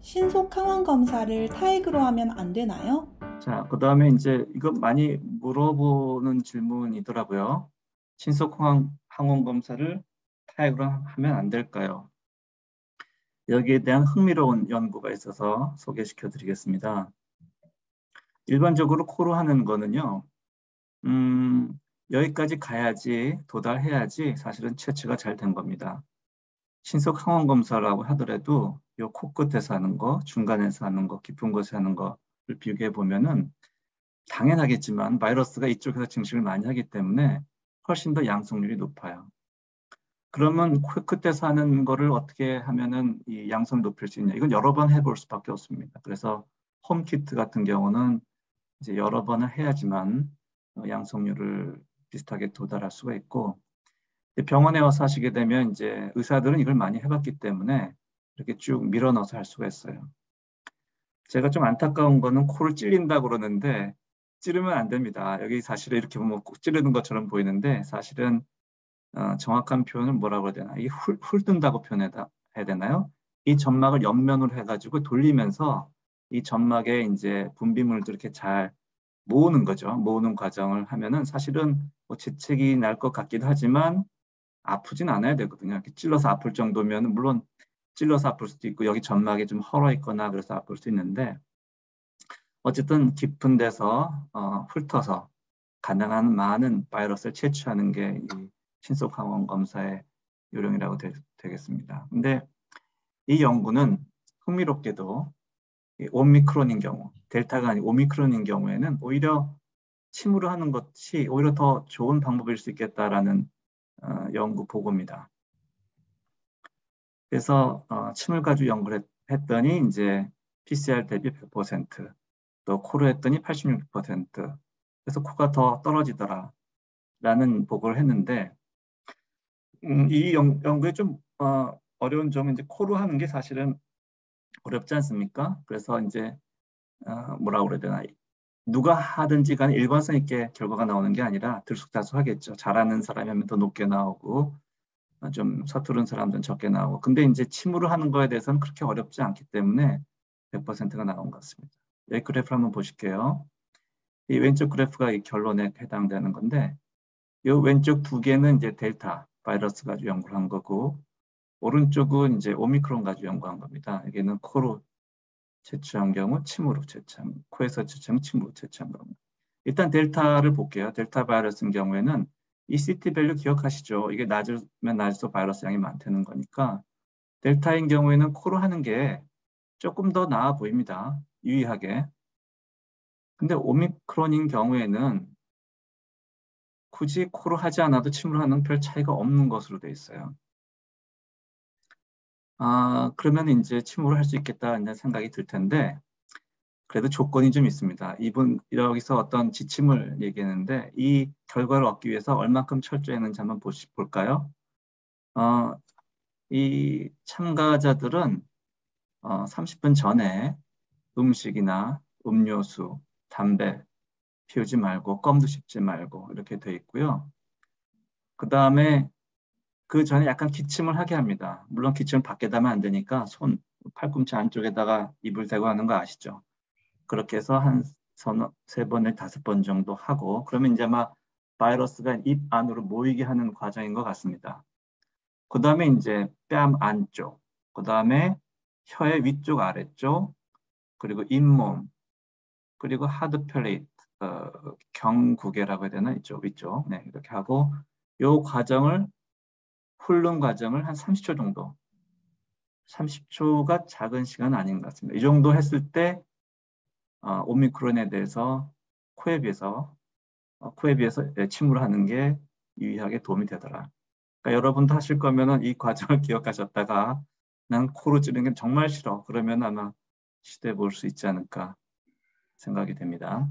신속 항원 검사를 타액으로 하면 안 되나요? 자, 그 다음에 이제 이거 많이 물어보는 질문이더라고요. 신속 항원 검사를 타액으로 하면 안 될까요? 여기에 대한 흥미로운 연구가 있어서 소개시켜 드리겠습니다. 일반적으로 코로 하는 거는요, 여기까지 가야지, 도달해야지 사실은 채취가 잘 된 겁니다. 신속 항원 검사라고 하더라도 요 코끝에서 하는 거, 중간에서 하는 거, 깊은 곳에 하는 거를 비교해 보면은 당연하겠지만 바이러스가 이쪽에서 증식을 많이 하기 때문에 훨씬 더 양성률이 높아요. 그러면 코끝에서 하는 거를 어떻게 하면은 이 양성을 높일 수 있냐? 이건 여러 번 해볼 수밖에 없습니다. 그래서 홈키트 같은 경우는 이제 여러 번을 해야지만 양성률을 비슷하게 도달할 수가 있고, 병원에 와서 하시게 되면 이제 의사들은 이걸 많이 해봤기 때문에 이렇게 쭉 밀어 넣어서 할 수가 있어요. 제가 좀 안타까운 거는 코를 찔린다고 그러는데 찌르면 안 됩니다. 여기 사실은 이렇게 보면 꼭 찌르는 것처럼 보이는데 사실은 정확한 표현은 뭐라고 해야 되나? 이 훑는다고 표현해야 되나요? 이 점막을 옆면으로 해가지고 돌리면서 이 점막에 이제 분비물들 이렇게 잘 모으는 거죠. 모으는 과정을 하면은 사실은 뭐 재채기 날 것 같기도 하지만 아프진 않아야 되거든요. 이렇게 찔러서 아플 정도면 물론 찔러서 아플 수도 있고 여기 점막이 좀 헐어 있거나 그래서 아플 수 있는데 어쨌든 깊은 데서 훑어서 가능한 많은 바이러스를 채취하는 게 이 신속 항원 검사의 요령이라고 되겠습니다. 근데 이 연구는 흥미롭게도 이 오미크론인 경우, 델타가 아닌 오미크론인 경우에는 오히려 침으로 하는 것이 오히려 더 좋은 방법일 수 있겠다라는 연구 보고입니다. 그래서 침을 가지고 연구를 했더니 이제 PCR 대비 100%, 또 코로 했더니 86%, 그래서 코가 더 떨어지더라라는 보고를 했는데 이 연구에 좀 어려운 점은 이제 코로 하는 게 사실은 어렵지 않습니까? 그래서 이제 뭐라고 그래야 되나 누가 하든지 간에 일관성 있게 결과가 나오는 게 아니라 들쑥날쑥하겠죠. 잘하는 사람이 하면 더 높게 나오고 좀 서투른 사람들은 적게 나오고. 근데 이제 침으로 하는 거에 대해서는 그렇게 어렵지 않기 때문에 100%가 나온 것 같습니다. 여기 그래프 한번 보실게요. 이 왼쪽 그래프가 이 결론에 해당되는 건데 이 왼쪽 두 개는 이제 델타 바이러스 가지고 연구를 한 거고 오른쪽은 이제 오미크론 가지고 연구한 겁니다. 여기는 코로 채취한 경우 침으로 채취한, 코에서 채취한 침으로 채취한 겁니다. 일단 델타를 볼게요. 델타 바이러스인 경우에는 이 CT 밸류 기억하시죠? 이게 낮으면 낮을수록 바이러스 양이 많다는 거니까 델타인 경우에는 코로 하는 게 조금 더 나아 보입니다. 유의하게. 근데 오미크론인 경우에는 굳이 코로 하지 않아도 침으로 하는 별 차이가 없는 것으로 돼 있어요. 그러면 이제 침으로 할 수 있겠다는 생각이 들 텐데 그래도 조건이 좀 있습니다. 이분 여기서 어떤 지침을 얘기했는데 이 결과를 얻기 위해서 얼만큼 철저했는지 한번 볼까요? 이 참가자들은 30분 전에 음식이나 음료수, 담배 피우지 말고 껌도 씹지 말고 이렇게 돼 있고요. 그 다음에 그 전에 약간 기침을 하게 합니다. 물론 기침을 밖에다 하면 안 되니까 손 팔꿈치 안쪽에다가 입을 대고 하는 거 아시죠? 그렇게 해서 한 세 번에 5번 정도 하고 그러면 이제 아마 바이러스가 입 안으로 모이게 하는 과정인 것 같습니다. 그 다음에 이제 뺨 안쪽, 그 다음에 혀의 위쪽 아래쪽, 그리고 잇몸, 그리고 하드 플레이트, 경구개라고 해야 되나? 이쪽, 위쪽. 네, 이렇게 하고 요 과정을 훑는 과정을 한 30초 정도. 30초가 작은 시간은 아닌 것 같습니다. 이 정도 했을 때 오미크론에 대해서 코에 비해서 침으로 하는 게 유의하게 도움이 되더라. 그러니까 여러분도 하실 거면은 이 과정을 기억하셨다가 난 코로 찌르는 게 정말 싫어. 그러면 아마 시도해 볼 수 있지 않을까 생각이 됩니다.